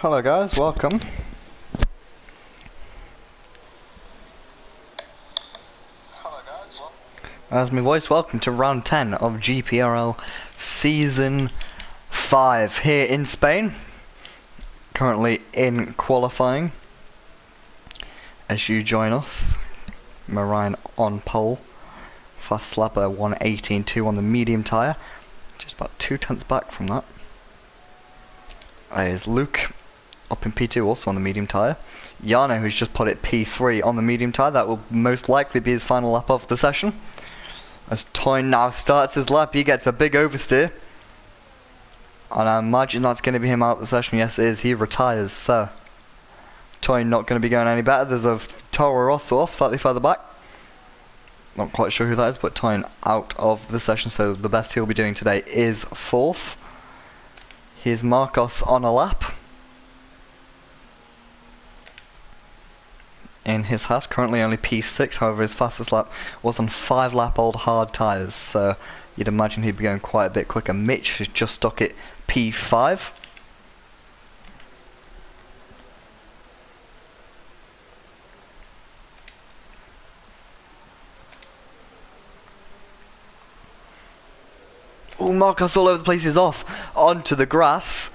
Hello guys, welcome. As my voice, welcome to round 10 of GPRL Season 5 here in Spain. Currently in qualifying. As you join us, Marine on pole. Fast slapper 1:18.2 on the medium tyre. Just about 2/10 back from that. There's Luke up in P2 also on the medium tyre. Jarno, who's just put it P3 on the medium tyre. That will most likely be his final lap of the session. As Toyn now starts his lap, he gets a big oversteer. And I imagine that's going to be him out of the session. Yes, it is. He retires, so Toyn not going to be going any better. There's a Toro Rosso off, slightly further back. Not quite sure who that is, but Toyn out of the session, so the best he'll be doing today is 4th. Here's Marcos on a lap. In his Haas, currently only P6, however his fastest lap was on 5-lap-old hard tyres, so you'd imagine he'd be going quite a bit quicker. Mitch has just stuck it P5. Oh, Marcos all over the place, is off onto the grass.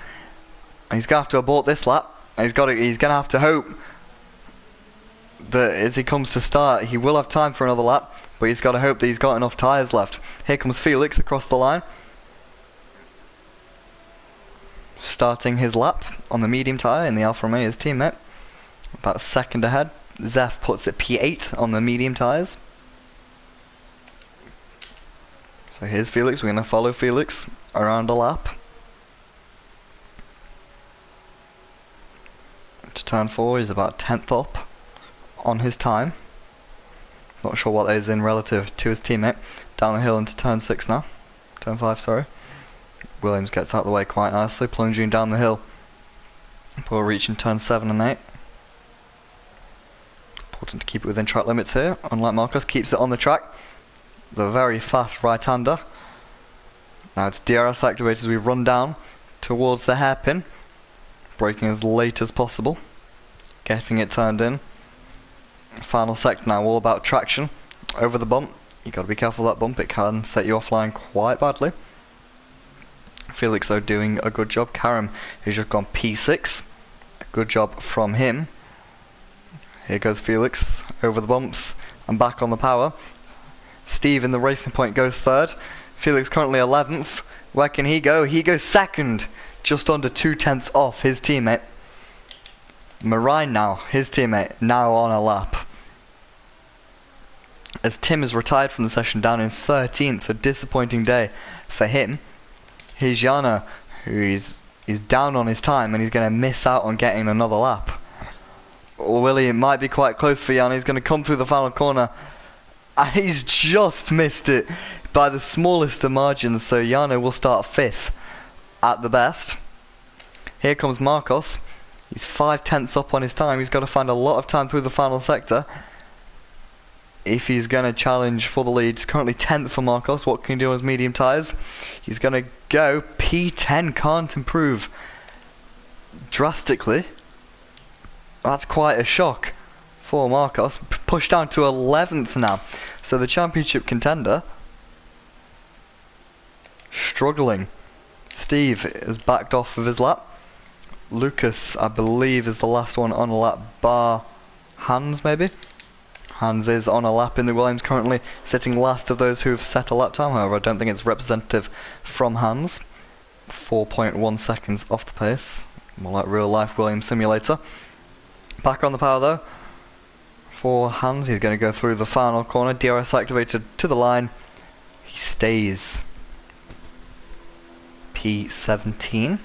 And he's going to have to abort this lap. He's going to have to hope that as he comes to start, he will have time for another lap, but he's got to hope that he's got enough tyres left. Here comes Felix across the line, starting his lap on the medium tyre in the Alfa Romeo, his teammate, about a second ahead. Zeph puts it P8 on the medium tyres. So here's Felix. We're going to follow Felix around a lap to turn 4. He's about 10th up on his time. Not sure what that is in relative to his teammate. Down the hill into turn 6 now. Turn 5, sorry. Williams gets out of the way quite nicely, plunging down the hill before reaching turn 7 and 8. Important to keep it within track limits here. Unlike Marcos, keeps it on the track. The very fast right-hander. Now it's DRS activated as we run down towards the hairpin. Braking as late as possible. Getting it turned in. Final sector now, all about traction over the bump. You got to be careful of that bump, it can set you offline quite badly. Felix though doing a good job. Karim, who's just gone P6, good job from him. Here goes Felix over the bumps and back on the power. Steve in the Racing Point goes 3rd. Felix currently 11th. Where can he go? He goes 2nd, just under 2/10 off his teammate. Marine now, his teammate, now on a lap. As Tim is retired from the session down in 13th, so disappointing day for him. Here's Jarno, who is down on his time and he's going to miss out on getting another lap. Or Willie, it might be quite close for Jarno. He's going to come through the final corner and he's just missed it by the smallest of margins, so Jarno will start 5th at the best. Here comes Marcos. He's 5/10 up on his time. He's got to find a lot of time through the final sector if he's going to challenge for the lead. He's currently 10th for Marcos. What can he do on his medium tyres? He's going to go P10. Can't improve drastically. That's quite a shock for Marcos. Pushed down to 11th now. So the championship contender struggling. Steve is backed off of his lap. Lucas, I believe, is the last one on a lap, bar Hans, maybe? Hans is on a lap in the Williams, currently sitting last of those who have set a lap time. However, I don't think it's representative from Hans. 4.1 seconds off the pace. More like real life Williams simulator. Back on the power though. For Hans, he's going to go through the final corner. DRS activated to the line. He stays P17.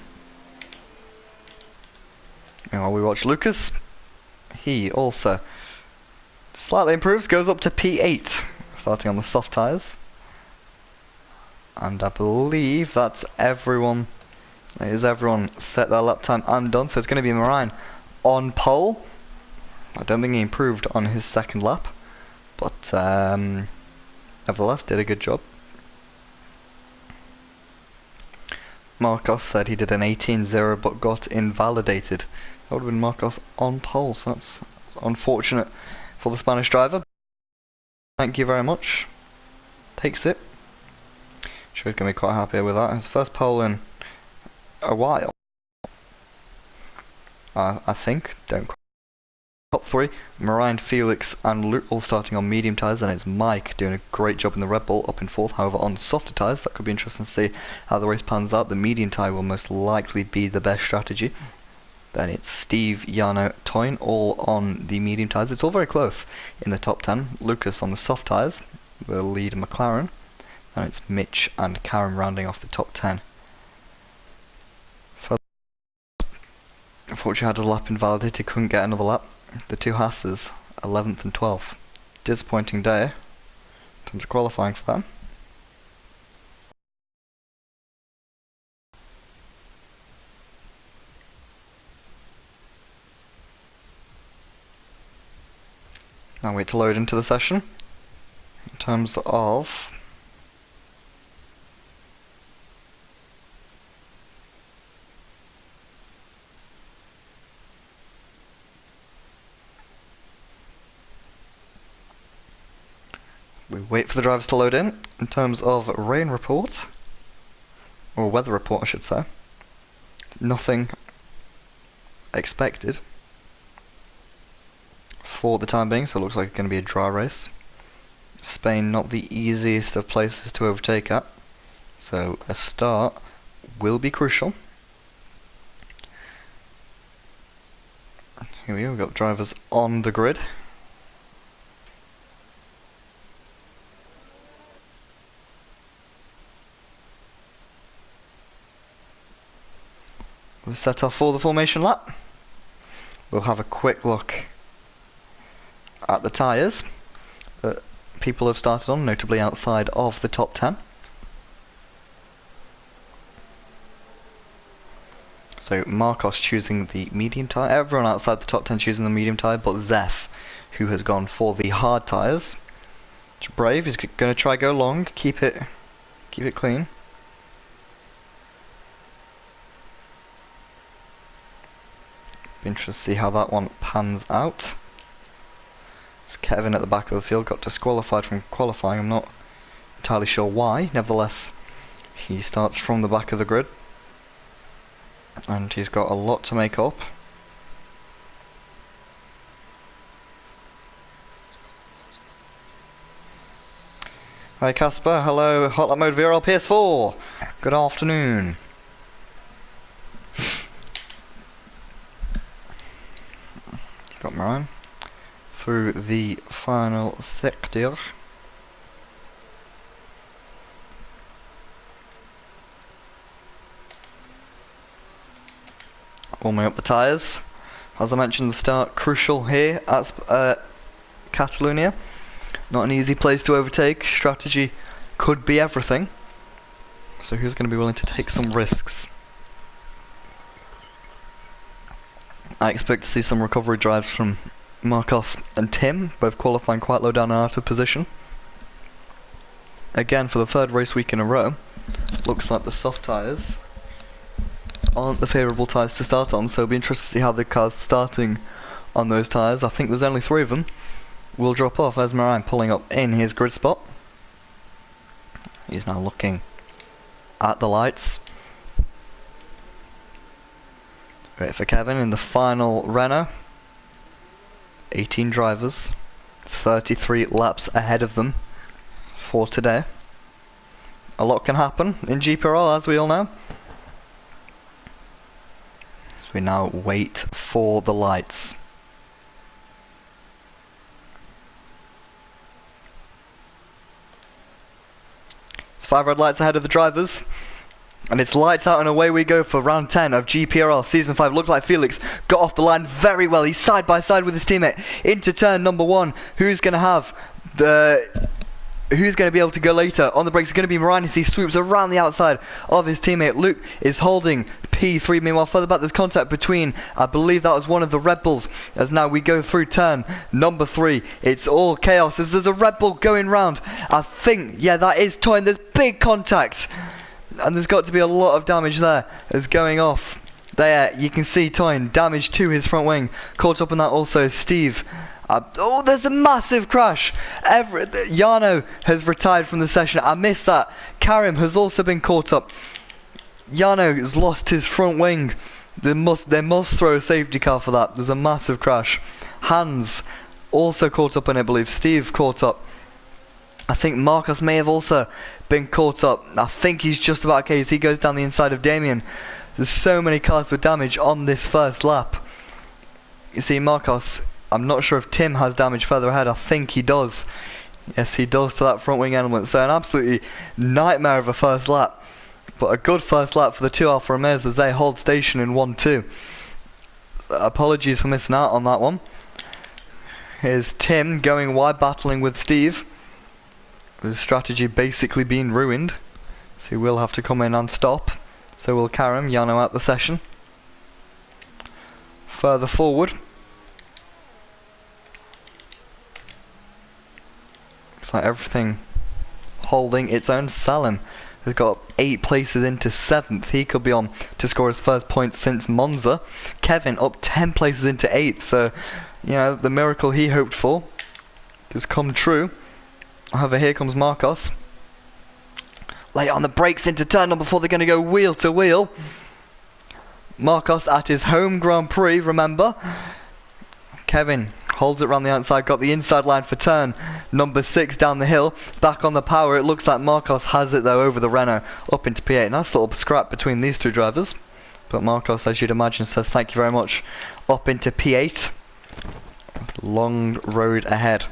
While we watch Lucas, he also slightly improves, goes up to P8, starting on the soft tyres. And I believe that's everyone. Is everyone set their lap time and done? So it's going to be Marine on pole. I don't think he improved on his second lap, but nevertheless did a good job. Marcos said he did an 18.0 but got invalidated. That would have been Marcos on pole, so that's unfortunate for the Spanish driver. Thank you very much. Takes it. Sure, he's going to be quite happy with that. His first pole in a while. I think. Don't. Top 3, Marine, Felix and Luke all starting on medium tyres. Then it's Mike doing a great job in the Red Bull up in 4th. However, on softer tyres, that could be interesting to see how the race pans out. The medium tyre will most likely be the best strategy. Then it's Steve, Jarno, Toyn all on the medium tyres. It's all very close in the top 10. Lucas on the soft tyres will lead McLaren. And it's Mitch and Karen rounding off the top 10. Unfortunately, had his lap invalidated, he couldn't get another lap. The two Hasses, 11th and 12th. Disappointing day in terms of qualifying for them. Now wait to load into the session. In terms of we wait for the drivers to load in. In terms of rain report, or weather report I should say, nothing expected for the time being, so it looks like it's going to be a dry race. Spain not the easiest of places to overtake at, so a start will be crucial. Here we go, we've got the drivers on the grid. We'll set off for the formation lap. We'll have a quick look at the tyres that people have started on, notably outside of the top 10. So Marcos choosing the medium tyre, everyone outside the top 10 choosing the medium tyre, but Zeph, who has gone for the hard tyres. It's brave, he's going to try go long, keep it clean. Be interested to see how that one pans out. So Kevin at the back of the field got disqualified from qualifying. I'm not entirely sure why. Nevertheless, he starts from the back of the grid, and he's got a lot to make up. Hi Casper, hello, Hot Lap Mode VRL PS4. Good afternoon. Got Marine through the final sector. Warming up the tyres. As I mentioned at the start, crucial here at Catalonia. Not an easy place to overtake. Strategy could be everything. So who's going to be willing to take some risks? I expect to see some recovery drives from Marcos and Tim, both qualifying quite low down and out of position. Again, for the third race week in a row, looks like the soft tyres aren't the favourable tyres to start on, so it'll be interesting to see how the cars starting on those tyres. I think there's only 3 of them. Will drop off as Marine pulling up in his grid spot. He's now looking at the lights. Wait for Kevin in the final Renault. 18 drivers, 33 laps ahead of them for today. A lot can happen in GPRL, as we all know. So we now wait for the lights. It's 5 red lights ahead of the drivers. And it's lights out and away we go for round 10 of GPRL Season 5. Looks like Felix got off the line very well. He's side by side with his teammate into turn number 1. Who's going to be able to go later? On the brakes is going to be Marine as he swoops around the outside of his teammate. Luke is holding P3. Meanwhile, further back there's contact between, I believe that was one of the Red Bulls, as now we go through turn number 3. It's all chaos as there's a Red Bull going round. I think, yeah, that is Toyn. There's big contact. And there's got to be a lot of damage there as going off. There, you can see Toyn, damage to his front wing. Caught up in that also is Steve. Oh, there's a massive crash. Jarno has retired from the session. I missed that. Karim has also been caught up. Jarno has lost his front wing. They must throw a safety car for that. There's a massive crash. Hans also caught up, and I believe Steve caught up. I think Marcos may have also been caught up. I think he's just about okay as he goes down the inside of Damien. There's so many cars with damage on this first lap. You see Marcos, I'm not sure if Tim has damage further ahead. I think he does. Yes, he does to that front wing element. So an absolutely nightmare of a first lap. But a good first lap for the two Alfa Romeos as they hold station in 1-2. Apologies for missing out on that one. Here's Tim going wide, battling with Steve. His strategy basically being ruined. So he will have to come in and stop. So will Karim. Jarno out the session. Further forward. Looks like everything holding its own. Salim has got 8 places into 7th. He could be on to score his first point since Monza. Kevin up 10 places into 8th. So, you know, the miracle he hoped for has come true. However, here comes Marcos. Lay on the brakes into turn number 4. They're going to go wheel to wheel. Marcos at his home Grand Prix, remember. Kevin holds it around the outside. Got the inside line for turn number 6 down the hill. Back on the power. It looks like Marcos has it though over the Renault up into P8. Nice little scrap between these two drivers. But Marcos, as you'd imagine, says thank you very much. Up into P8. Long road ahead.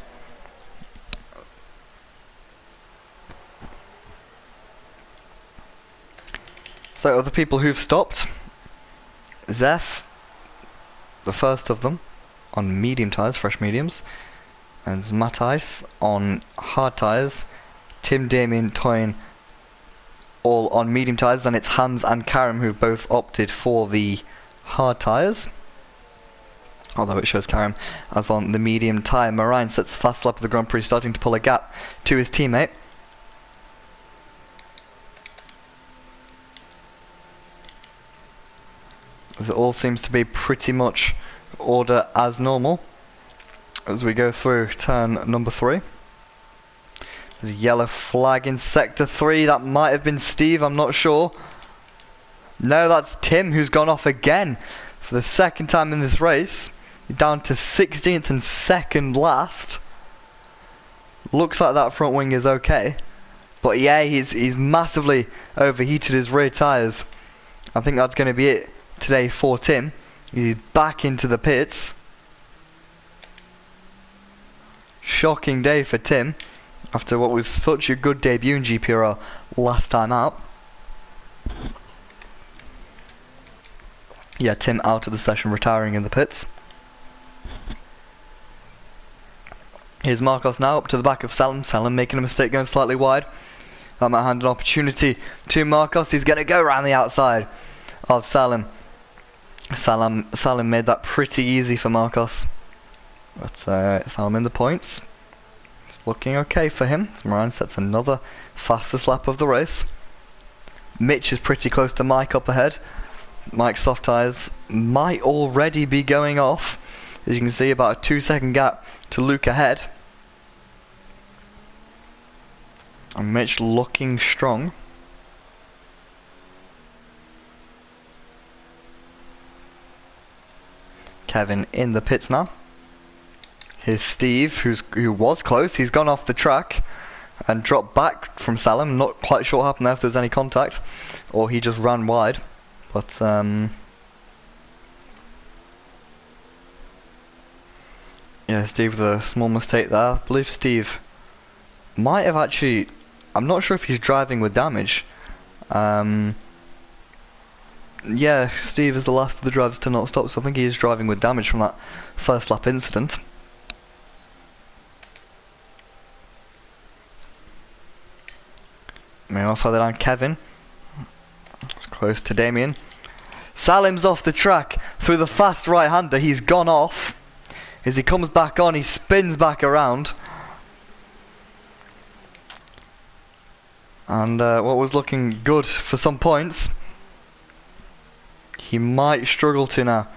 So other people who've stopped, Zeph, the first of them, on medium tyres, fresh mediums, and Matthijs on hard tyres, Tim, Damien, Toyn, all on medium tyres. Then it's Hans and Karim who've both opted for the hard tyres, although it shows Karim as on the medium tyre. Marijn sets the fast lap of the Grand Prix, starting to pull a gap to his teammate. As it all seems to be pretty much order as normal as we go through turn number 3. There's a yellow flag in sector 3. That might have been Steve, I'm not sure. No, that's Tim who's gone off again for the second time in this race. Down to 16th and second last. Looks like that front wing is okay, but yeah, he's massively overheated his rear tyres. I think that's going to be it today for Tim. He's back into the pits. Shocking day for Tim after what was such a good debut in GPRL last time out. Yeah, Tim out of the session, retiring in the pits. Here's Marcos now up to the back of Salim. Salim making a mistake, going slightly wide. That might hand an opportunity to Marcos. He's going to go around the outside of Salim. Salim made that pretty easy for Marcos. But Salim in the points. It's looking okay for him. So Marijn sets another fastest lap of the race. Mitch is pretty close to Mike up ahead. Mike's soft tyres might already be going off. As you can see, about a 2-second gap to Luke ahead. And Mitch looking strong. Kevin in the pits now. Here's Steve, who was close. He's gone off the track and dropped back from Salim. Not quite sure what happened there, if there's any contact, or he just ran wide. But yeah, Steve with a small mistake there. I believe Steve might have actually, I'm not sure if he's driving with damage. Yeah, Steve is the last of the drivers to not stop, so I think he is driving with damage from that first lap incident. Meanwhile, further down, Kevin. Close to Damien. Salim's off the track through the fast right-hander. He's gone off. As he comes back on, he spins back around. And what was looking good for some points, he might struggle to now.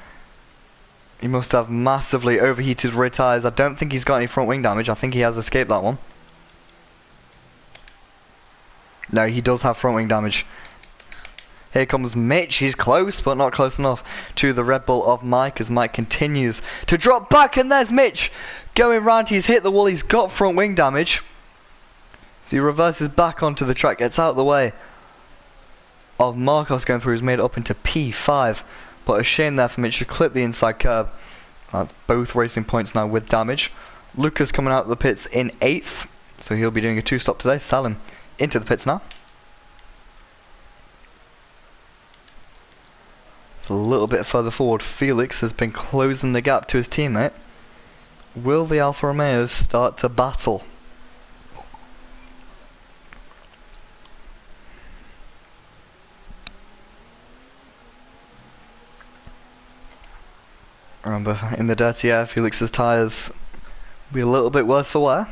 He must have massively overheated rear tyres. I don't think he's got any front wing damage. I think he has escaped that one. No, he does have front wing damage. Here comes Mitch. He's close, but not close enough to the Red Bull of Mike as Mike continues to drop back. And there's Mitch going round. He's hit the wall. He's got front wing damage. So he reverses back onto the track, gets out of the way of Marcos going through. He's made it up into P5. But a shame there for Mitch to clip the inside curb. That's both racing points now with damage. Lucas coming out of the pits in 8th. So he'll be doing a 2-stop today. Salim into the pits now. A little bit further forward, Felix has been closing the gap to his teammate. Will the Alfa Romeos start to battle? Remember, in the dirty air, Felix's tyres will be a little bit worse for wear.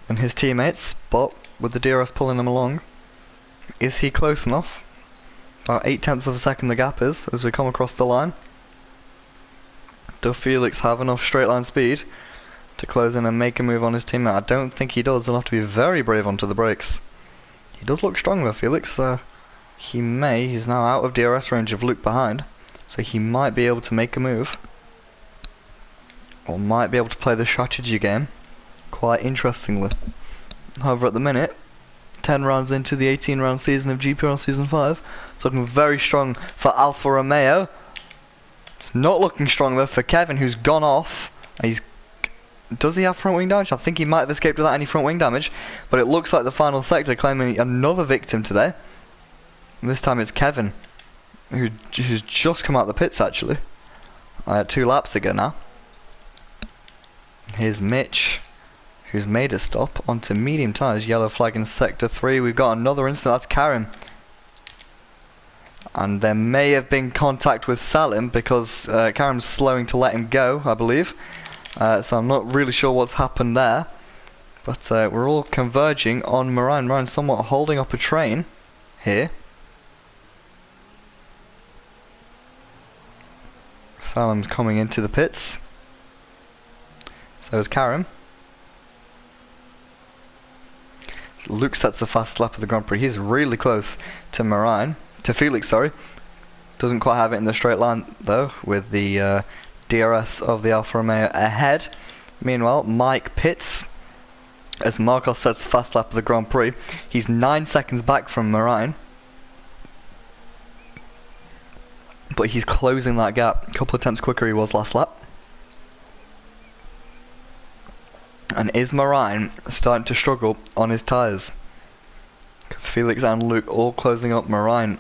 And his teammates, but with the DRS pulling them along, is he close enough? About 0.8 of a second the gap is as we come across the line. Does Felix have enough straight line speed to close in and make a move on his teammate? I don't think he does. He'll have to be very brave onto the brakes. He does look strong though, Felix. He's now out of DRS range of Luke behind, so he might be able to make a move, or might be able to play the strategy game quite interestingly. However, at the minute, 10 rounds into the 18 round season of GPRL Season 5, it's looking very strong for Alfa Romeo. It's not looking strong though for Kevin, who's gone off. Does he have front wing damage? I think he might have escaped without any front wing damage, but it looks like the final sector claiming another victim today. And this time it's Kevin, who's just come out of the pits actually. 2 laps ago now. Here's Mitch, who's made a stop onto medium tyres, yellow flag in sector 3. We've got another incident, that's Karim. And there may have been contact with Salim because Karim's slowing to let him go, I believe. So I'm not really sure what's happened there. But we're all converging on Moran. Moran's somewhat holding up a train here. Salim's coming into the pits. So is Karim. So Luke sets the fast lap of the Grand Prix. He's really close to Felix, sorry. Doesn't quite have it in the straight line though, with the DRS of the Alfa Romeo ahead. Meanwhile, Mike pits as Marcos sets the fast lap of the Grand Prix. He's 9 seconds back from Moran, but he's closing that gap. A couple of tenths quicker he was last lap. And is Moran starting to struggle on his tyres? Because Felix and Luke all closing up. Moran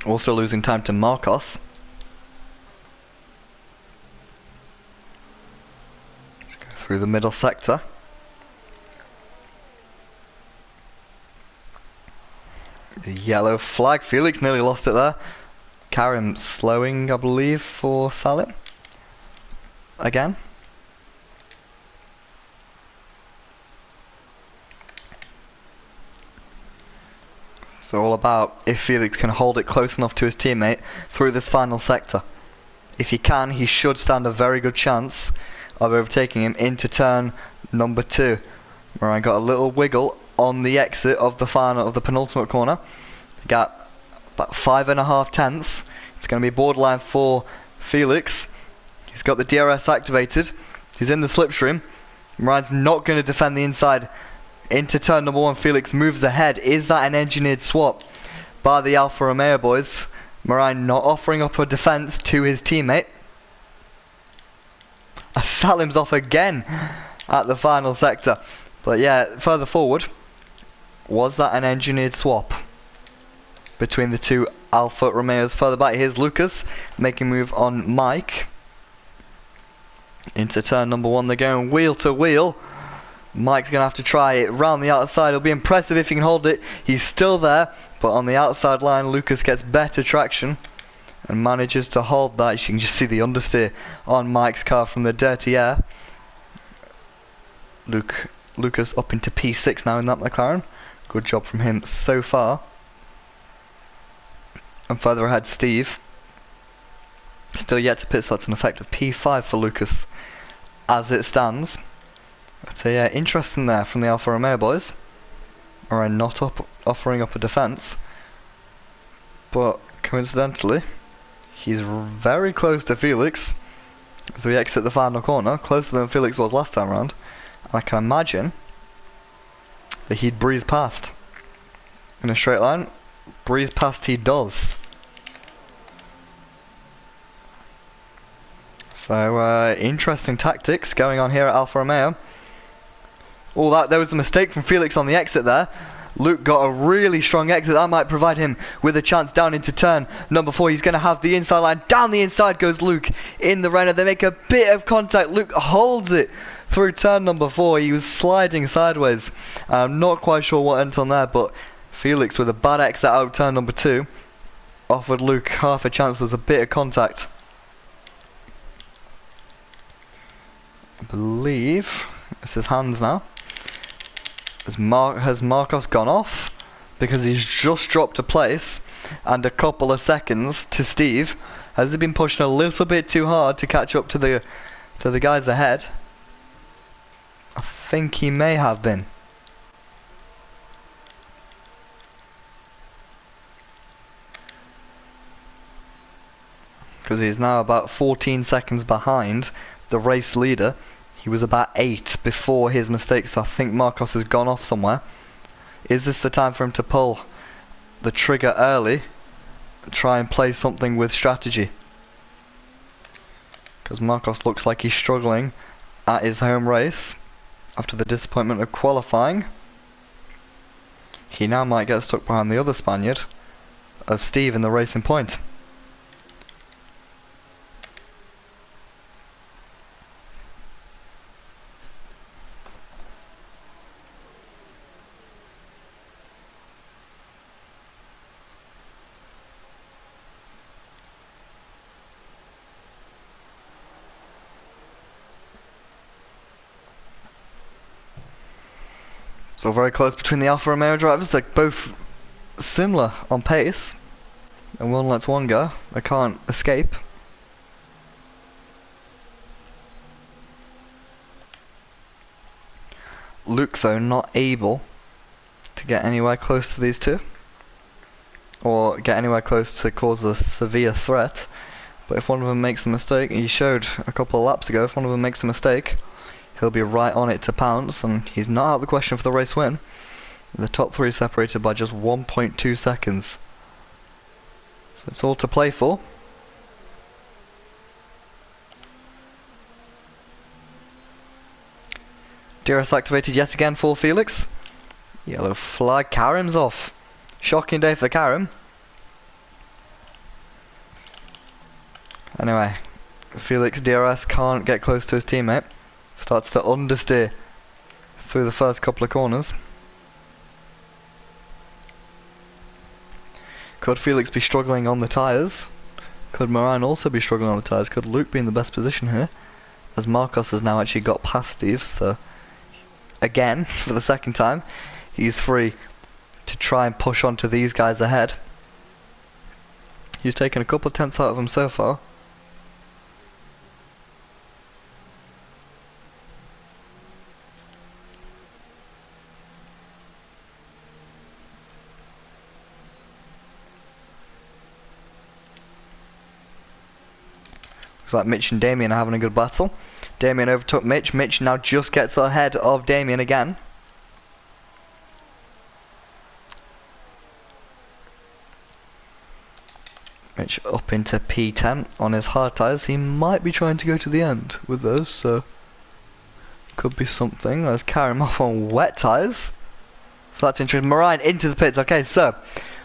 also losing time to Marcos. Through the middle sector. The yellow flag. Felix nearly lost it there. Karim slowing, I believe, for Salim. Again. It's all about if Felix can hold it close enough to his teammate through this final sector. If he can, he should stand a very good chance of overtaking him into turn number 2, where I got a little wiggle on the exit of the penultimate corner. Got about 5.5 tenths. It's going to be borderline for Felix. He's got the DRS activated. He's in the slipstream. Moran's not going to defend the inside into turn number 1. Felix moves ahead. Is that an engineered swap by the Alfa Romeo boys? Moran not offering up a defence to his teammate. Salim's off again at the final sector. But yeah, further forward, was that an engineered swap between the two Alfa Romeos? Further back, here's Lucas making a move on Mike. Into turn number 1, they're going wheel to wheel. Mike's going to have to try it round the outside. It'll be impressive if he can hold it. He's still there, but on the outside line, Lucas gets better traction. and manages to hold that. You can just see the understeer on Mike's car from the dirty air. Lucas up into P6 now in that McLaren. Good job from him so far. And further ahead, Steve. Still yet to pit, so that's an effective P5 for Lucas as it stands. But yeah, interesting there from the Alfa Romeo boys. Alright, not offering up a defence. But coincidentally, he's very close to Felix as we exit the final corner. Closer than Felix was last time round. And I can imagine that he'd breeze past. In a straight line, breeze past he does. So, interesting tactics going on here at Alfa Romeo. Oh, there was a mistake from Felix on the exit there. Luke got a really strong exit. That might provide him with a chance down into turn number 4. He's going to have the inside line. Down the inside goes Luke in the Renault. They make a bit of contact. Luke holds it through turn number 4. He was sliding sideways. I'm not quite sure what went on there, but Felix with a bad exit out of turn number 2 offered Luke half a chance. There was a bit of contact. I believe it's his hands now. Has Marcos gone off? Because he's just dropped a place and a couple of seconds to Steve. Has he been pushing a little bit too hard to catch up to the guys ahead? I think he may have been. Because he's now about 14 seconds behind the race leader. He was about 8 before his mistake, so I think Marcos has gone off somewhere. Is this the time for him to pull the trigger early and try and play something with strategy? Because Marcos looks like he's struggling at his home race after the disappointment of qualifying. He now might get stuck behind the other Spaniard of Steve in the racing point. So very close between the Alfa Romeo drivers. They're both similar on pace, and one lets one go. They can't escape. Luke though not able to get anywhere close to these two, or get anywhere close to cause a severe threat. But if one of them makes a mistake, he showed a couple of laps ago, if one of them makes a mistake, he'll be right on it to pounce, and he's not out of the question for the race win. The top 3 separated by just 1.2 seconds. So it's all to play for. DRS activated yet again for Felix. Yellow flag. Karim's off. Shocking day for Karim. Anyway, Felix DRS can't get close to his teammate. Starts to understeer through the first couple of corners. Could Felix be struggling on the tyres? Could Moran also be struggling on the tyres? Could Luke be in the best position here? As Marcos has now actually got past Steve, so again, for the second time, he's free to try and push on to these guys ahead. He's taken a couple of tenths out of them so far. Looks like Mitch and Damien are having a good battle. Damien overtook Mitch. Mitch now just gets ahead of Damien again. Mitch up into P10 on his hard tyres. He might be trying to go to the end with those, so could be something. Let's carry him off on wet tyres. So that's interesting. Moran into the pits. Okay, so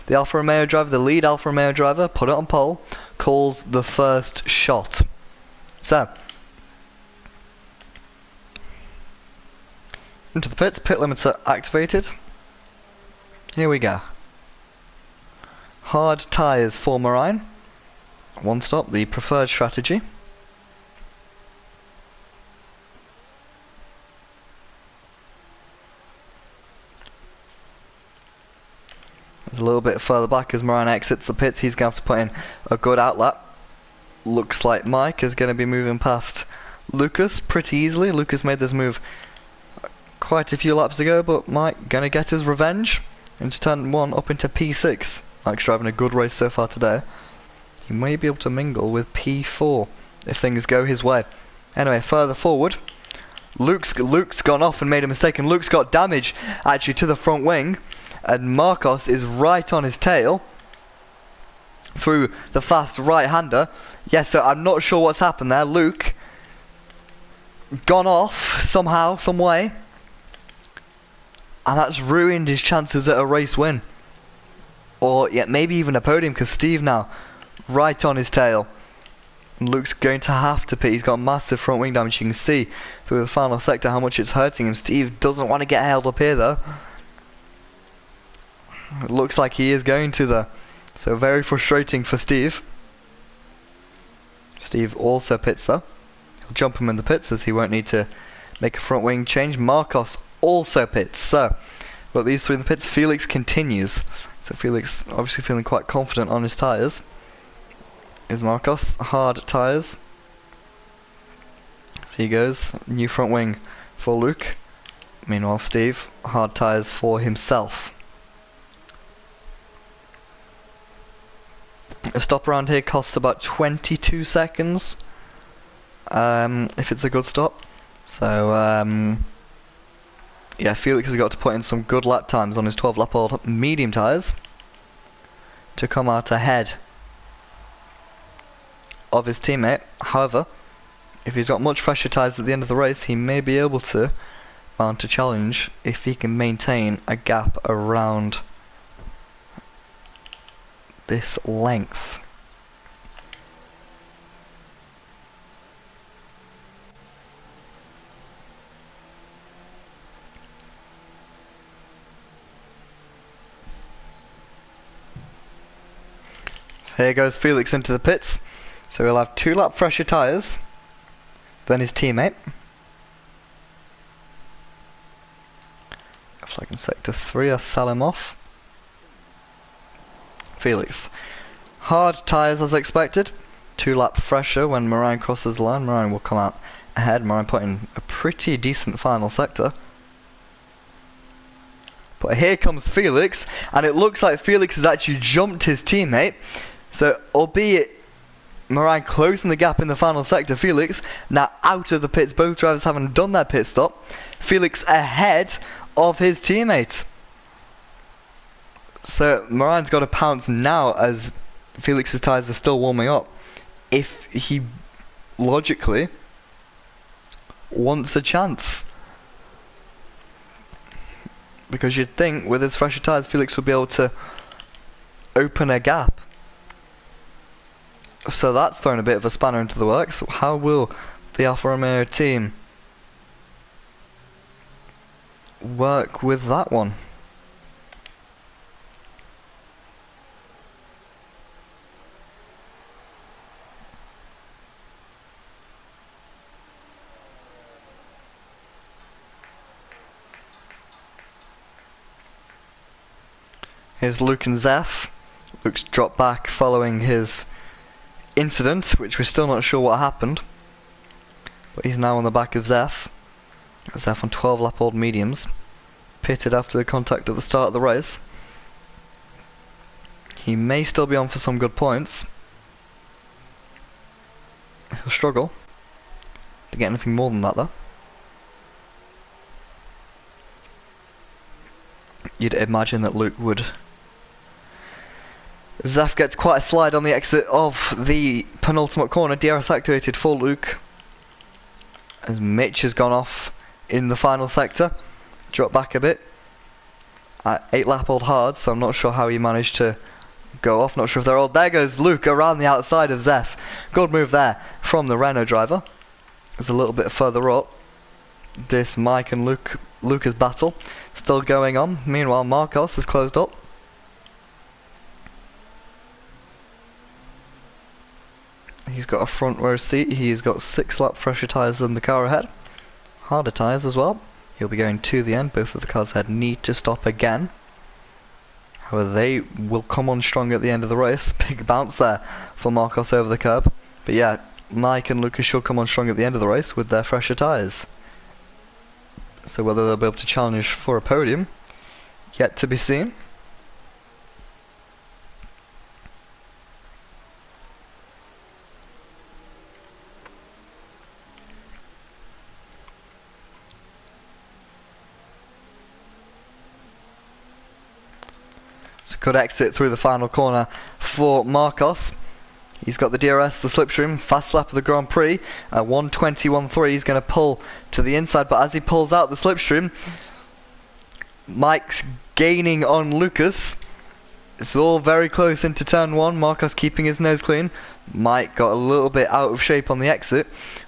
the Alfa Romeo driver, the lead Alfa Romeo driver, put it on pole, calls the first shot. So, into the pits, pit limits are activated. Here we go. Hard tyres for Moran. One stop, the preferred strategy. There's a little bit further back as Moran exits the pits. He's going to have to put in a good outlet. Looks like Mike is going to be moving past Lucas pretty easily. Lucas made this move quite a few laps ago, but Mike going to get his revenge into turn 1 up into P6. Mike's driving a good race so far today. He may be able to mingle with P4 if things go his way. Anyway, further forward, Luke's gone off and made a mistake, and Luke's got damage actually to the front wing, and Marcos is right on his tail through the fast right-hander. Yes, so I'm not sure what's happened there. Luke gone off somehow, some way, and that's ruined his chances at a race win, or yeah, maybe even a podium, because Steve now right on his tail. And Luke's going to have to pit. He's got massive front wing damage. You can see through the final sector how much it's hurting him. Steve doesn't want to get held up here though. It looks like he is going to though. So very frustrating for Steve. Steve also pits though. He'll jump him in the pits as he won't need to make a front wing change. Marcos also pits. So, but these three in the pits. Felix continues. So Felix obviously feeling quite confident on his tyres. Is Marcos hard tyres. So he goes, new front wing for Luke. Meanwhile Steve, hard tyres for himself. A stop around here costs about 22 seconds. If it's a good stop. So yeah, Felix has got to put in some good lap times on his 12 lap old medium tyres to come out ahead of his teammate. However, if he's got much fresher tyres at the end of the race, he may be able to mount a challenge if he can maintain a gap around this length. Here goes Felix into the pits. So he'll have 2 lap fresher tyres than his teammate. Flag in sector 3, I'll sell him off. Felix. Hard tyres as expected. 2 lap fresher when Moran crosses the line. Moran will come out ahead. Moran put in a pretty decent final sector. But here comes Felix, and it looks like Felix has actually jumped his teammate. So, albeit Moran closing the gap in the final sector, Felix now out of the pits, both drivers having done their pit stop. Felix ahead of his teammates. So Moran's got to pounce now as Felix's tyres are still warming up, if he logically wants a chance. Because you'd think with his fresher tyres Felix would be able to open a gap. So that's thrown a bit of a spanner into the works. How will the Alfa Romeo team work with that one? Here's Luke and Zeph. Luke's dropped back following his incident, which we're still not sure what happened. But he's now on the back of Zeph. Zeph on 12 lap old mediums. Pitted after the contact at the start of the race. He may still be on for some good points. He'll struggle to get anything more than that though. You'd imagine that Luke would. Zeph gets quite a slide on the exit of the penultimate corner. DRS activated for Luke. As Mitch has gone off in the final sector. Dropped back a bit. At 8 lap old hard, so I'm not sure how he managed to go off. Not sure if they're old. There goes Luke around the outside of Zeph. Good move there from the Renault driver. It's a little bit further up. This Mike and Lucas battle still going on. Meanwhile, Marcos has closed up. He's got a front row seat. He's got 6 lap fresher tyres than the car ahead. Harder tyres as well. He'll be going to the end. Both of the cars ahead need to stop again. However, they will come on strong at the end of the race. Big bounce there for Marcos over the curb. But yeah, Mike and Lucas should come on strong at the end of the race with their fresher tyres. So whether they'll be able to challenge for a podium, yet to be seen. So good exit through the final corner for Marcos. He's got the DRS, the slipstream, fast lap of the Grand Prix. 1:21.3. He's going to pull to the inside, but as he pulls out the slipstream, Mike's gaining on Lucas. It's all very close into turn 1. Marcos keeping his nose clean. Mike got a little bit out of shape on the exit.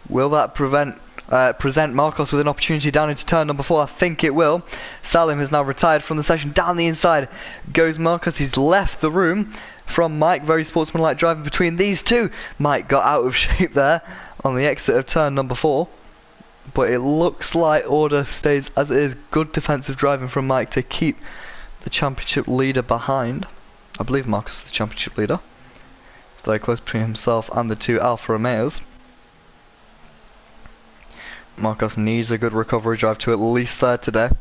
Will that present Marcos with an opportunity down into turn number 4? I think it will. Salim has now retired from the session. Down the inside goes Marcos. He's left the room from Mike. Very sportsmanlike driving between these two. Mike got out of shape there on the exit of turn number 4. But it looks like order stays as it is. Good defensive driving from Mike to keep the championship leader behind. I believe Marcos is the championship leader. It's very close between himself and the 2 Alfa Romeos. Marcos needs a good recovery drive to at least third today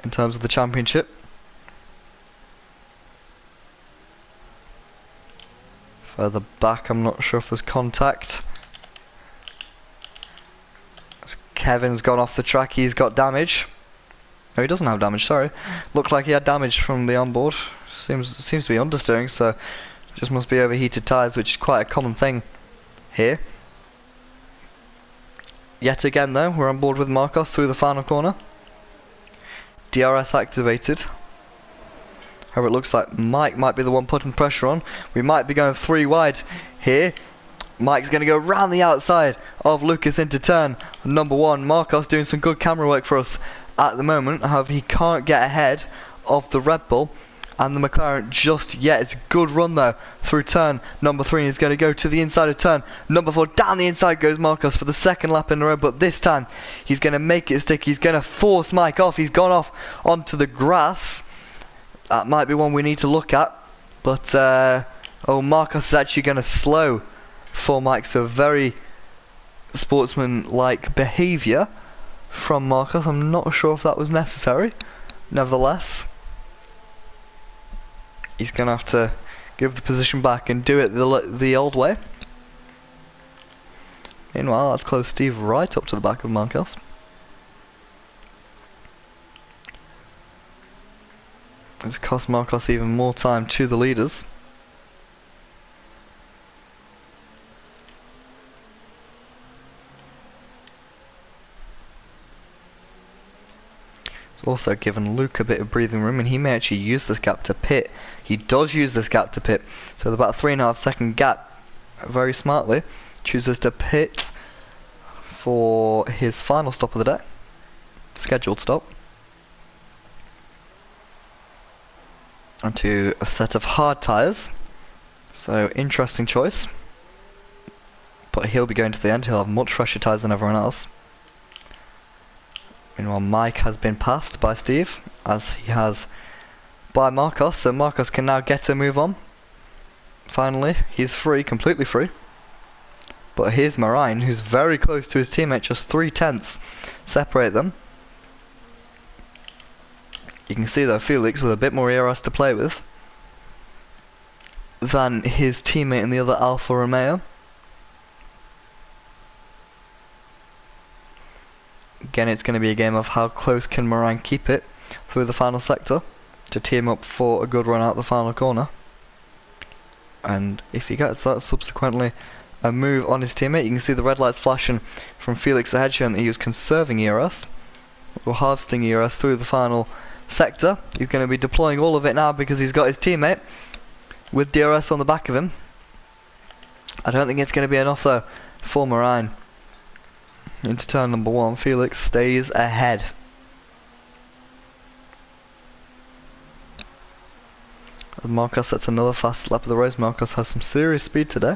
in terms of the championship. Further back, I'm not sure if there's contact. Kevin's gone off the track. He's got damage. No, he doesn't have damage, sorry. Looked like he had damage from the onboard. Seems to be understeering, so just must be overheated tyres, which is quite a common thing here. Yet again though, we're on board with Marcos through the final corner. DRS activated. However, it looks like Mike might be the one putting pressure on. We might be going 3 wide here. Mike's going to go round the outside of Lucas into turn number 1. Marcos doing some good camera work for us at the moment. However, he can't get ahead of the Red Bull and the McLaren just yet. It's a good run though through turn number 3. He's going to go to the inside of turn number 4. Down the inside goes Marcos for the 2nd lap in a row, but this time he's going to make it stick. He's going to force Mike off. He's gone off onto the grass. That might be one we need to look at, but oh, Marcos is actually going to slow for Mike. So very sportsman-like behaviour from Marcos. I'm not sure if that was necessary. Nevertheless, he's going to have to give the position back and do it the old way. Meanwhile, that's close Steve right up to the back of Marcos. It's cost Marcos even more time to the leaders. It's also given Luke a bit of breathing room, and he may actually use this gap to pit. He does use this gap to pit, so about a 3.5 second gap, very smartly, chooses to pit for his final stop of the day, scheduled stop, onto a set of hard tyres. So interesting choice, but he'll be going to the end. He'll have much fresher tyres than everyone else. Meanwhile, Mike has been passed by Steve, as he has by Marcos, so Marcos can now get a move on. Finally, he's free, completely free. But here's Marine, who's very close to his teammate, just 3/10 separate them. You can see though, Felix with a bit more ERS to play with than his teammate in the other Alfa Romeo. Again, it's going to be a game of how close can Marine keep it through the final sector to tee him up for a good run out the final corner. And if he gets that, subsequently a move on his teammate. You can see the red lights flashing from Felix ahead, showing that he was conserving ERS, or harvesting ERS through the final sector. He's going to be deploying all of it now because he's got his teammate with DRS on the back of him. I don't think it's going to be enough though for Marine. Into turn number 1, Felix stays ahead. As Marcos sets another fast lap of the race. Marcos has some serious speed today.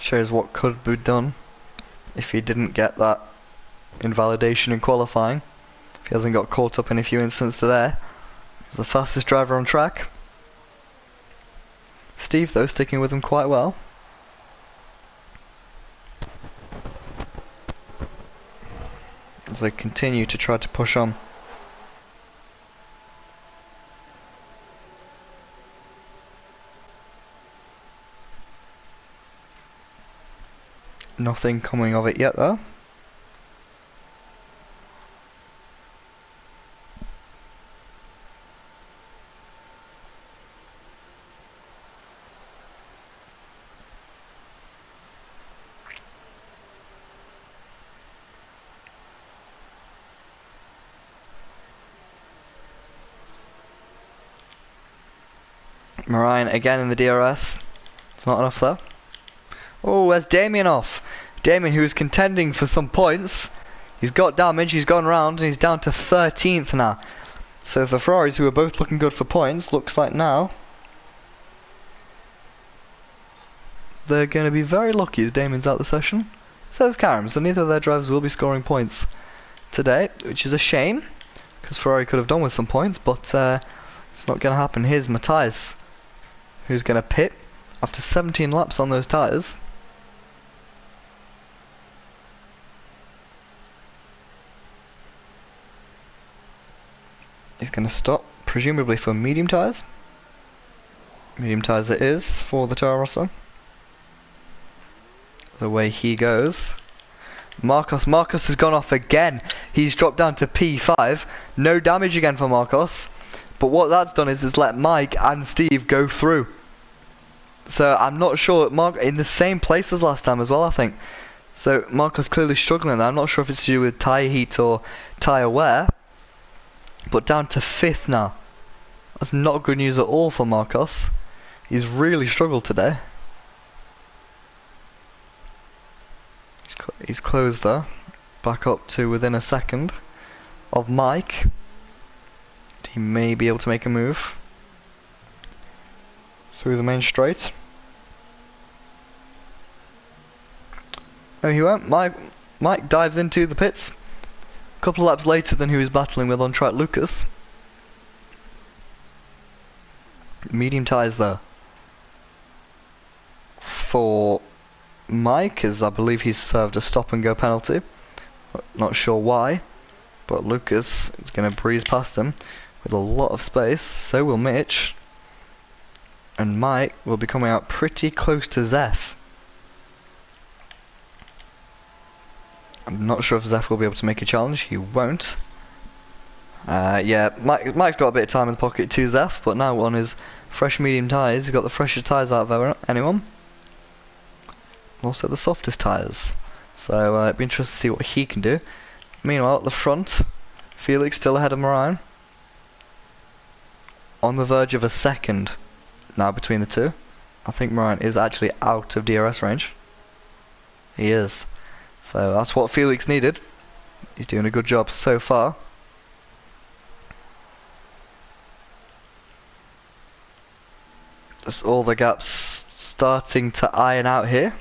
Shows what could be done if he didn't get that invalidation in qualifying. If he hasn't got caught up in a few incidents today. He's the fastest driver on track. Steve though sticking with him quite well. As they continue to try to push on. Nothing coming of it yet though. Marine again in the DRS. It's not enough though. Oh, where's Damien off? Damien, who was contending for some points, he's got damage, he's gone round, and he's down to 13th now. So the Ferraris, who are both looking good for points, looks like now they're going to be very lucky as Damien's out the session. So is Karam, so neither of their drivers will be scoring points today, which is a shame, because Ferrari could have done with some points, but it's not going to happen. Here's Matthias, who's going to pit after 17 laps on those tyres. He's going to stop, presumably for medium tyres. Medium tyres it is for the Toro Rosso. The way he goes. Marcos has gone off again. He's dropped down to P5. No damage again for Marcos. But what that's done is let Mike and Steve go through. So I'm not sure. Mark in the same place as last time as well, I think. So Marcos clearly struggling there. I'm not sure if it's to do with tyre heat or tyre wear. But down to 5th now. That's not good news at all for Marcos. He's really struggled today. He's closed there. Back up to within a second of Mike. He may be able to make a move through the main straight. No, he won't. Mike dives into the pits. A couple of laps later than he was battling with on-track Lucas. Medium tyres though for Mike, as I believe he's served a stop and go penalty. Not sure why, but Lucas is going to breeze past him with a lot of space. So will Mitch, and Mike will be coming out pretty close to Zeph. I'm not sure if Zeph will be able to make a challenge. He won't. Yeah, Mike's got a bit of time in the pocket to Zeph, but now on his fresh medium tyres, he's got the freshest tyres out of anyone. Also the softest tyres. So it'd be interesting to see what he can do. Meanwhile, at the front, Felix still ahead of Marine. On the verge of a second now between the two. I think Marine is actually out of DRS range. He is. So that's what Felix needed. He's doing a good job so far. Just all the gaps starting to iron out here.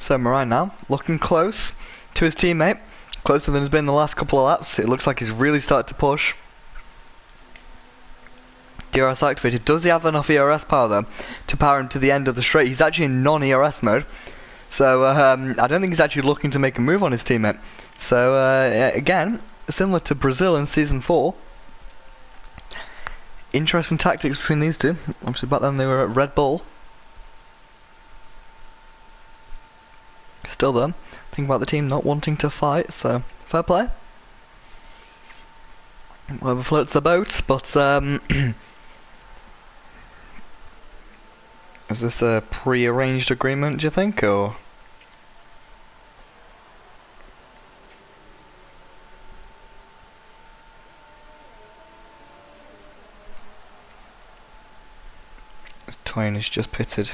So Moraine now, looking close to his teammate, closer than he's been the last couple of laps. It looks like he's really started to push. DRS activated. Does he have enough ERS power though to power him to the end of the straight? He's actually in non-ERS mode, so I don't think he's actually looking to make a move on his teammate. So again, similar to Brazil in Season 4. Interesting tactics between these two. Obviously back then they were at Red Bull. Still though, think about the team not wanting to fight, so fair play. Whoever floats the boat, but is this a pre-arranged agreement, do you think, or? This Twain is just pitted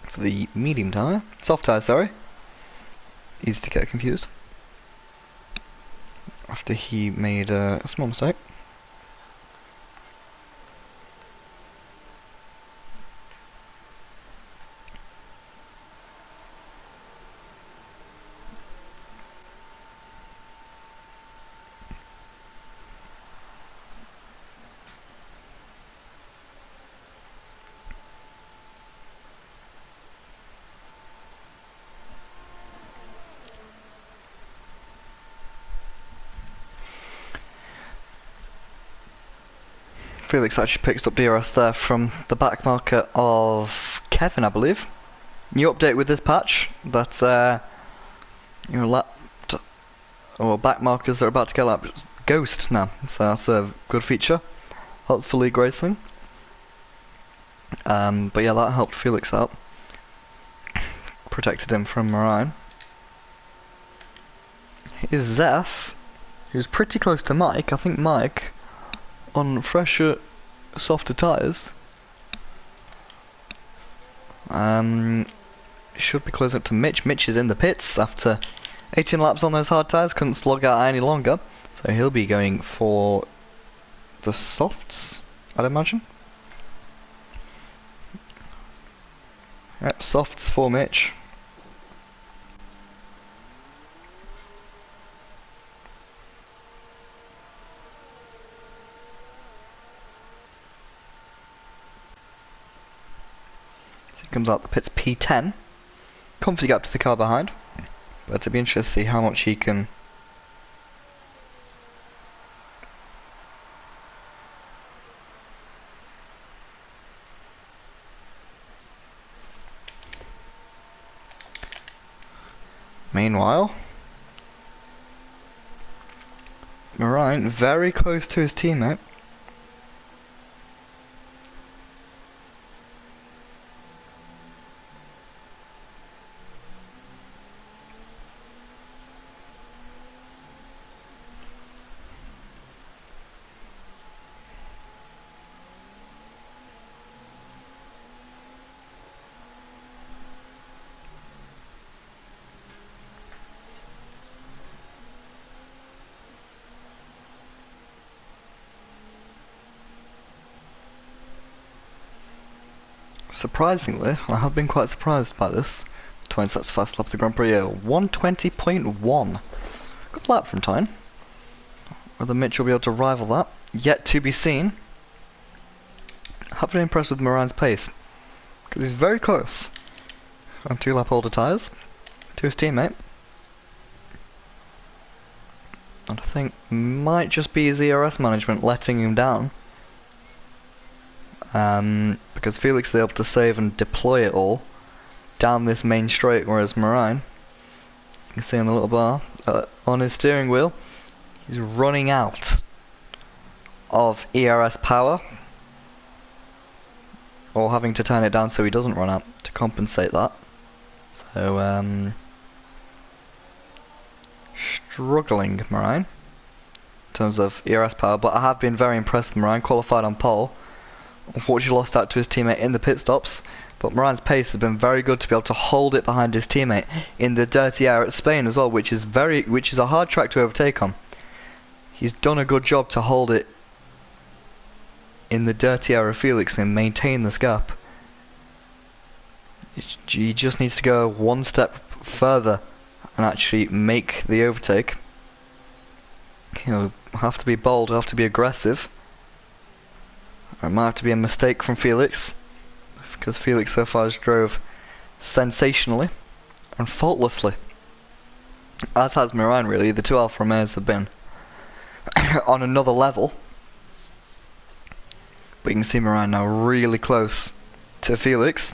for the medium tyre, soft tyre, sorry. Easy to get confused. After he made a small mistake. Felix actually picks up DRS there from the back marker of Kevin, I believe. New update with this patch that your back markers are about to get lapped ghost now, so that's a good feature. Helps for league racing. But yeah, that helped Felix out. Protected him from Moraine. Here's Zeph, who's pretty close to Mike. I think Mike, on fresher, softer tyres, should be close up to Mitch. Mitch is in the pits after 18 laps on those hard tyres, couldn't slog out any longer, so he'll be going for the softs, I'd imagine. Yep, softs for Mitch. Comes out the pits P10. Comfy gap to the car behind. But it'll be interesting to see how much he can meanwhile, Moraine very close to his teammate. Surprisingly, I have been quite surprised by this. Twain sets fast lap of the Grand Prix, 120.1. Good lap from Twain. Whether Mitch will be able to rival that, yet to be seen. I have been impressed with Moraine's pace, because he's very close on 2 lap holder tyres to his teammate. And I think might just be his ERS management letting him down. Because Felix is able to save and deploy it all down this main straight, whereas Moraine, you can see on the little bar on his steering wheel, he's running out of ERS power, or having to turn it down so he doesn't run out to compensate that. So struggling Moraine in terms of ERS power, but I have been very impressed with Moraine. Qualified on pole. Unfortunately lost out to his teammate in the pit stops, but Moraine's pace has been very good to be able to hold it behind his teammate in the dirty air at Spain as well, which is a hard track to overtake on. He's done a good job to hold it in the dirty air of Felix and maintain this gap. He just needs to go one step further and actually make the overtake. He'll have to be bold, he'll have to be aggressive. It might have to be a mistake from Felix, because Felix so far has drove sensationally and faultlessly. As has Moran, really. The two Alfa Romeos have been on another level. But you can see Moran now really close to Felix.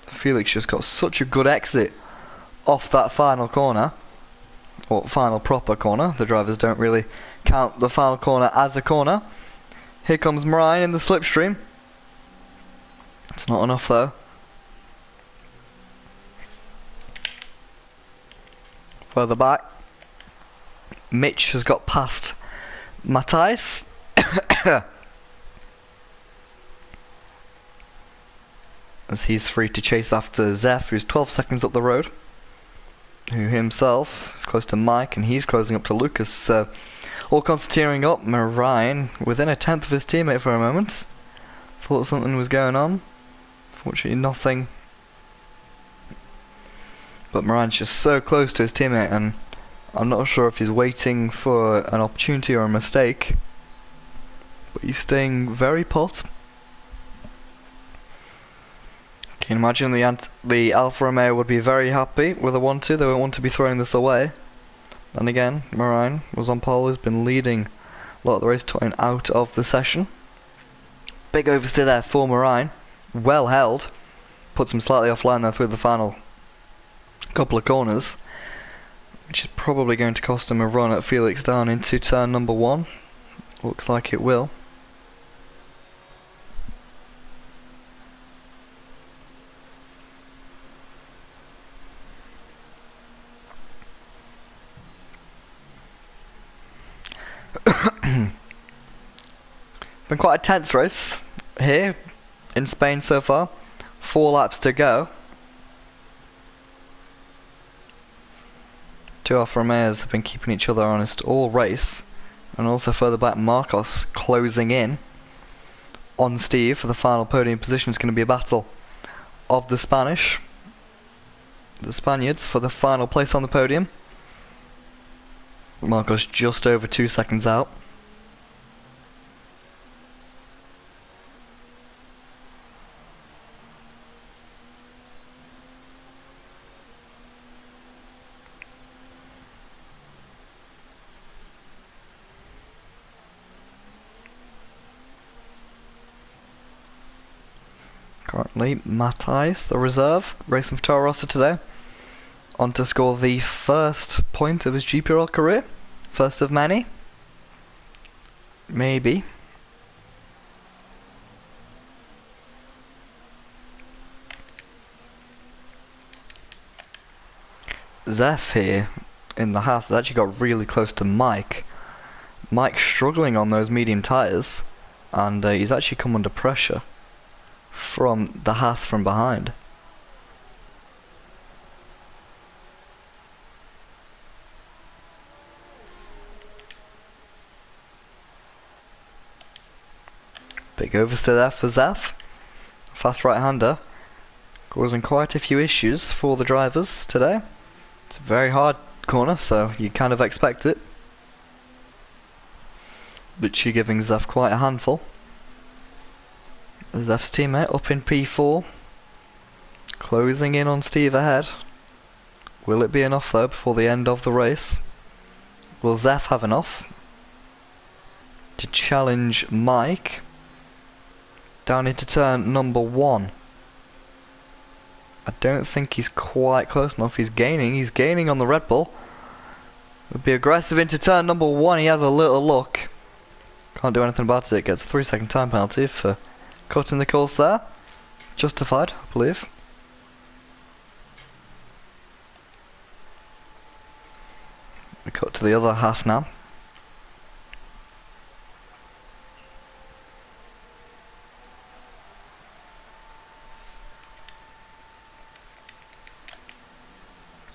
Felix just got such a good exit off that final corner, or final proper corner. The drivers don't really count the final corner as a corner. Here comes Moran in the slipstream. It's not enough though. Further back, Mitch has got past Matthias. As he's free to chase after Zef, who's 12 seconds up the road, who himself is close to Mike, and he's closing up to Lucas. So all concentrating up. Moran within a tenth of his teammate for a moment. Thought something was going on. Fortunately nothing. But Moran's just so close to his teammate, and I'm not sure if he's waiting for an opportunity or a mistake. But he's staying very put. Can you imagine the Alfa Romeo would be very happy with a 1-2. They won't want to be throwing this away. And again, Moran was on pole, has been leading a lot of the race, toying out of the session. Big oversteer there for Moran. Well held. Puts him slightly offline there through the final couple of corners, which is probably going to cost him a run at Felix down into turn number 1. Looks like it will. Been quite a tense race here in Spain so far. 4 laps to go. Two Alfa Romeos have been keeping each other honest all race, and also further back Marcos closing in on Steve for the final podium position. Is going to be a battle of the Spaniards for the final place on the podium. Marcos just over 2 seconds out. Currently, Matthias, the reserve, racing for Toro Rosso today, on to score the first point of his GPRL career. First of many. Maybe. Zef here in the Haas has actually got really close to Mike. Mike's struggling on those medium tyres, and he's actually come under pressure from the Haas from behind. Big oversteer there for Zaf. Fast right-hander, causing quite a few issues for the drivers today. It's a very hard corner, so you kind of expect it. Literally giving Zaf quite a handful. Zef's teammate up in P4, closing in on Steve ahead. Will it be enough though before the end of the race? Will Zef have enough to challenge Mike down into turn number 1? I don't think he's quite close enough. He's gaining on the Red Bull. Would be aggressive into turn number 1. He has a little look. Can't do anything about it. Gets a 3-second time penalty for cutting the course there. Justified, I believe. We cut to the other Haas now.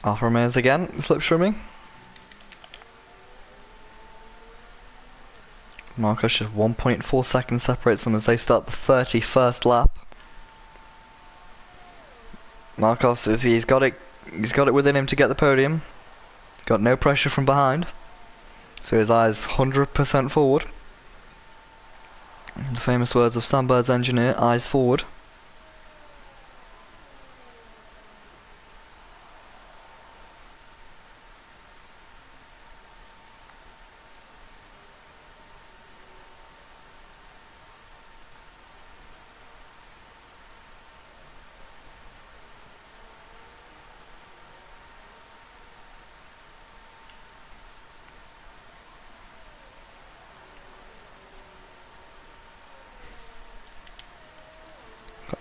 Alfa Romeos again, slipstreaming. Marcos just 1.4 seconds separates them as they start the 31st lap. Marcos he's got it within him to get the podium. Got no pressure from behind. So his eyes 100% forward. The famous words of Sam Bird's engineer, eyes forward.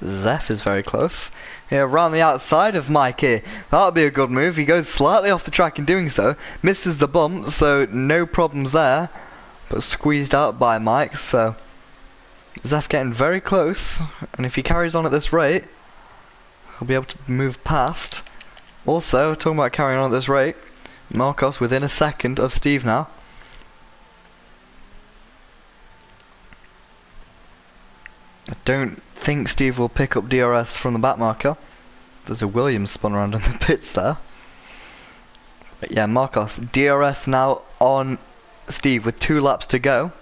Zeph is very close. Here, around the outside of Mike here. That'll be a good move. He goes slightly off the track in doing so. Misses the bump, so no problems there. But squeezed out by Mike, so Zeph getting very close. And if he carries on at this rate, he'll be able to move past. Also, talking about carrying on at this rate, Marcos within a second of Steve now. I don't think Steve will pick up DRS from the back marker. There's a Williams spun around in the pits there. But yeah, Marcos, DRS now on Steve with 2 laps to go.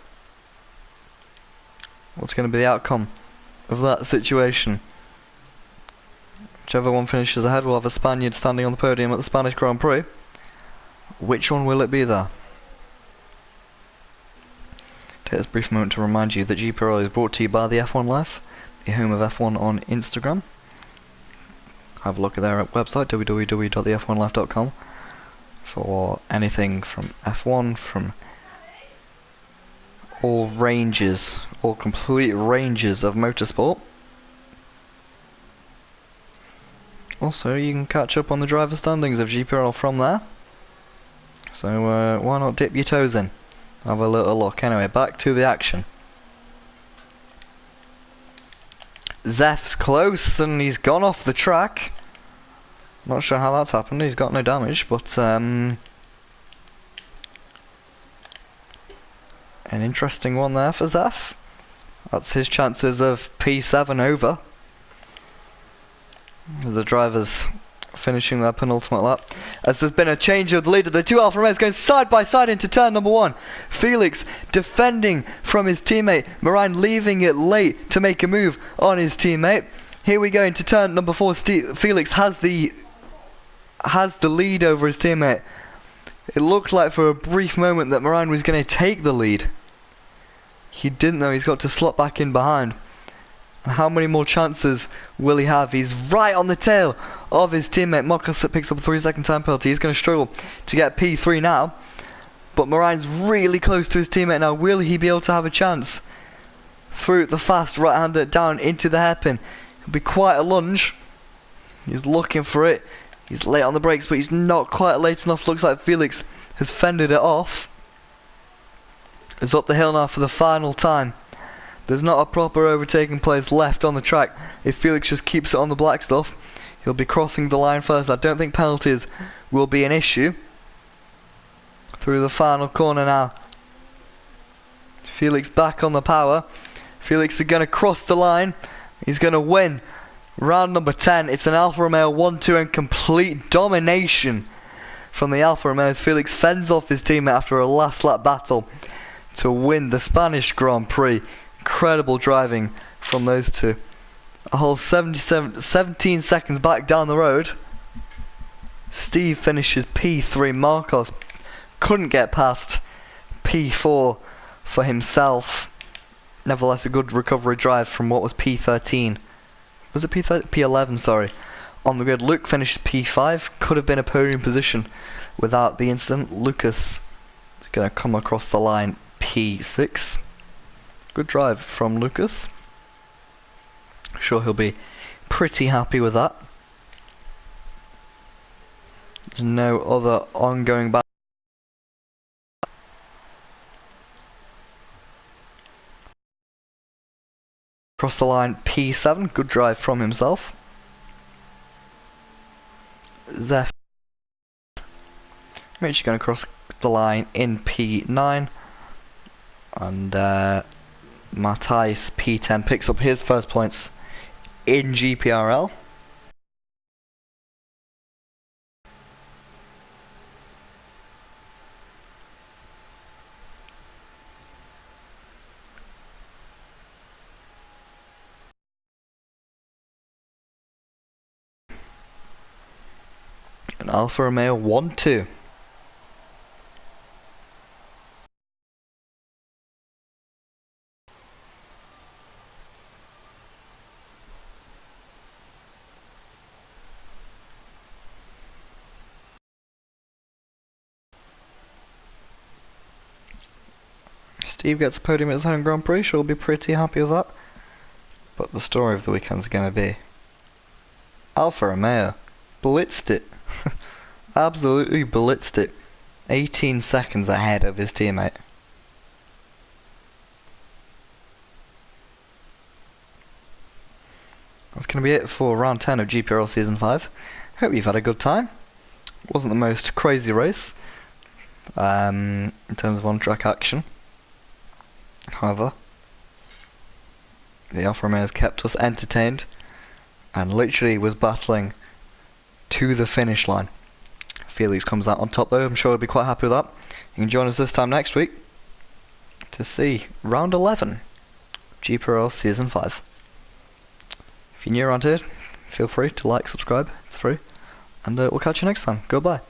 What's going to be the outcome of that situation? Whichever one finishes ahead will have a Spaniard standing on the podium at the Spanish Grand Prix. Which one will it be there? Take this brief moment to remind you that GPRL is brought to you by the F1 Life, the home of F1 on Instagram. Have a look at their website, www.thef1life.com, for anything from F1, from all ranges, all complete ranges of motorsport. Also, you can catch up on the driver standings of GPRL from there. So why not dip your toes in? Have a little look. Anyway, back to the action. Zeph's close and he's gone off the track. Not sure how that's happened. He's got no damage, but an interesting one there for Zeph. That's his chances of P7 over. The drivers finishing their penultimate lap, as there's been a change of the leader. The 2 Alfa Romeos going side by side into turn number 1. Felix defending from his teammate. Marijn leaving it late to make a move on his teammate. Here we go into turn number 4. Felix has the lead over his teammate. It looked like for a brief moment that Marijn was going to take the lead. He didn't though. He's got to slot back in behind. How many more chances will he have? He's right on the tail of his teammate. Marcos picks up a 3-second time penalty. He's going to struggle to get P3 now. But Marijn's really close to his teammate now. Will he be able to have a chance? Through the fast right-hander down into the hairpin. It'll be quite a lunge. He's looking for it. He's late on the brakes, but he's not quite late enough. Looks like Felix has fended it off. It's up the hill now for the final time. There's not a proper overtaking place left on the track. If Felix just keeps it on the black stuff, he'll be crossing the line first. I don't think penalties will be an issue. Through the final corner now. Felix back on the power. Felix is going to cross the line. He's going to win. Round number 10. It's an Alfa Romeo 1-2 and complete domination from the Alfa Romeos. Felix fends off his teammate after a last lap battle to win the Spanish Grand Prix. Incredible driving from those two. A whole 17 seconds back down the road. Steve finishes P3. Marcos couldn't get past P4 for himself. Nevertheless, a good recovery drive from what was P13. Was it P11, sorry. On the grid, Luke finished P5. Could have been a podium position without the incident. Lucas is going to come across the line P6. Good drive from Lucas. Sure he'll be pretty happy with that. There's no other ongoing battle. Across the line P7. Good drive from himself. Zeph Mitch going to cross the line in P9. And Matthijs P10 picks up his first points in GPRL. and Alfa Romeo 1-2. Steve gets a podium at his home Grand Prix, she'll be pretty happy with that. But the story of the weekend's going to be Alfa Romeo blitzed it. Absolutely blitzed it. 18 seconds ahead of his teammate. That's going to be it for round 10 of GPRL Season 5. Hope you've had a good time. Wasn't the most crazy race in terms of on-track action. However, the Alfa Romeo has kept us entertained and literally was battling to the finish line. Felix comes out on top though, I'm sure he'll be quite happy with that. You can join us this time next week to see round 11 GPRL Season 5. If you're new around here, feel free to like, subscribe, it's free, and we'll catch you next time. Goodbye.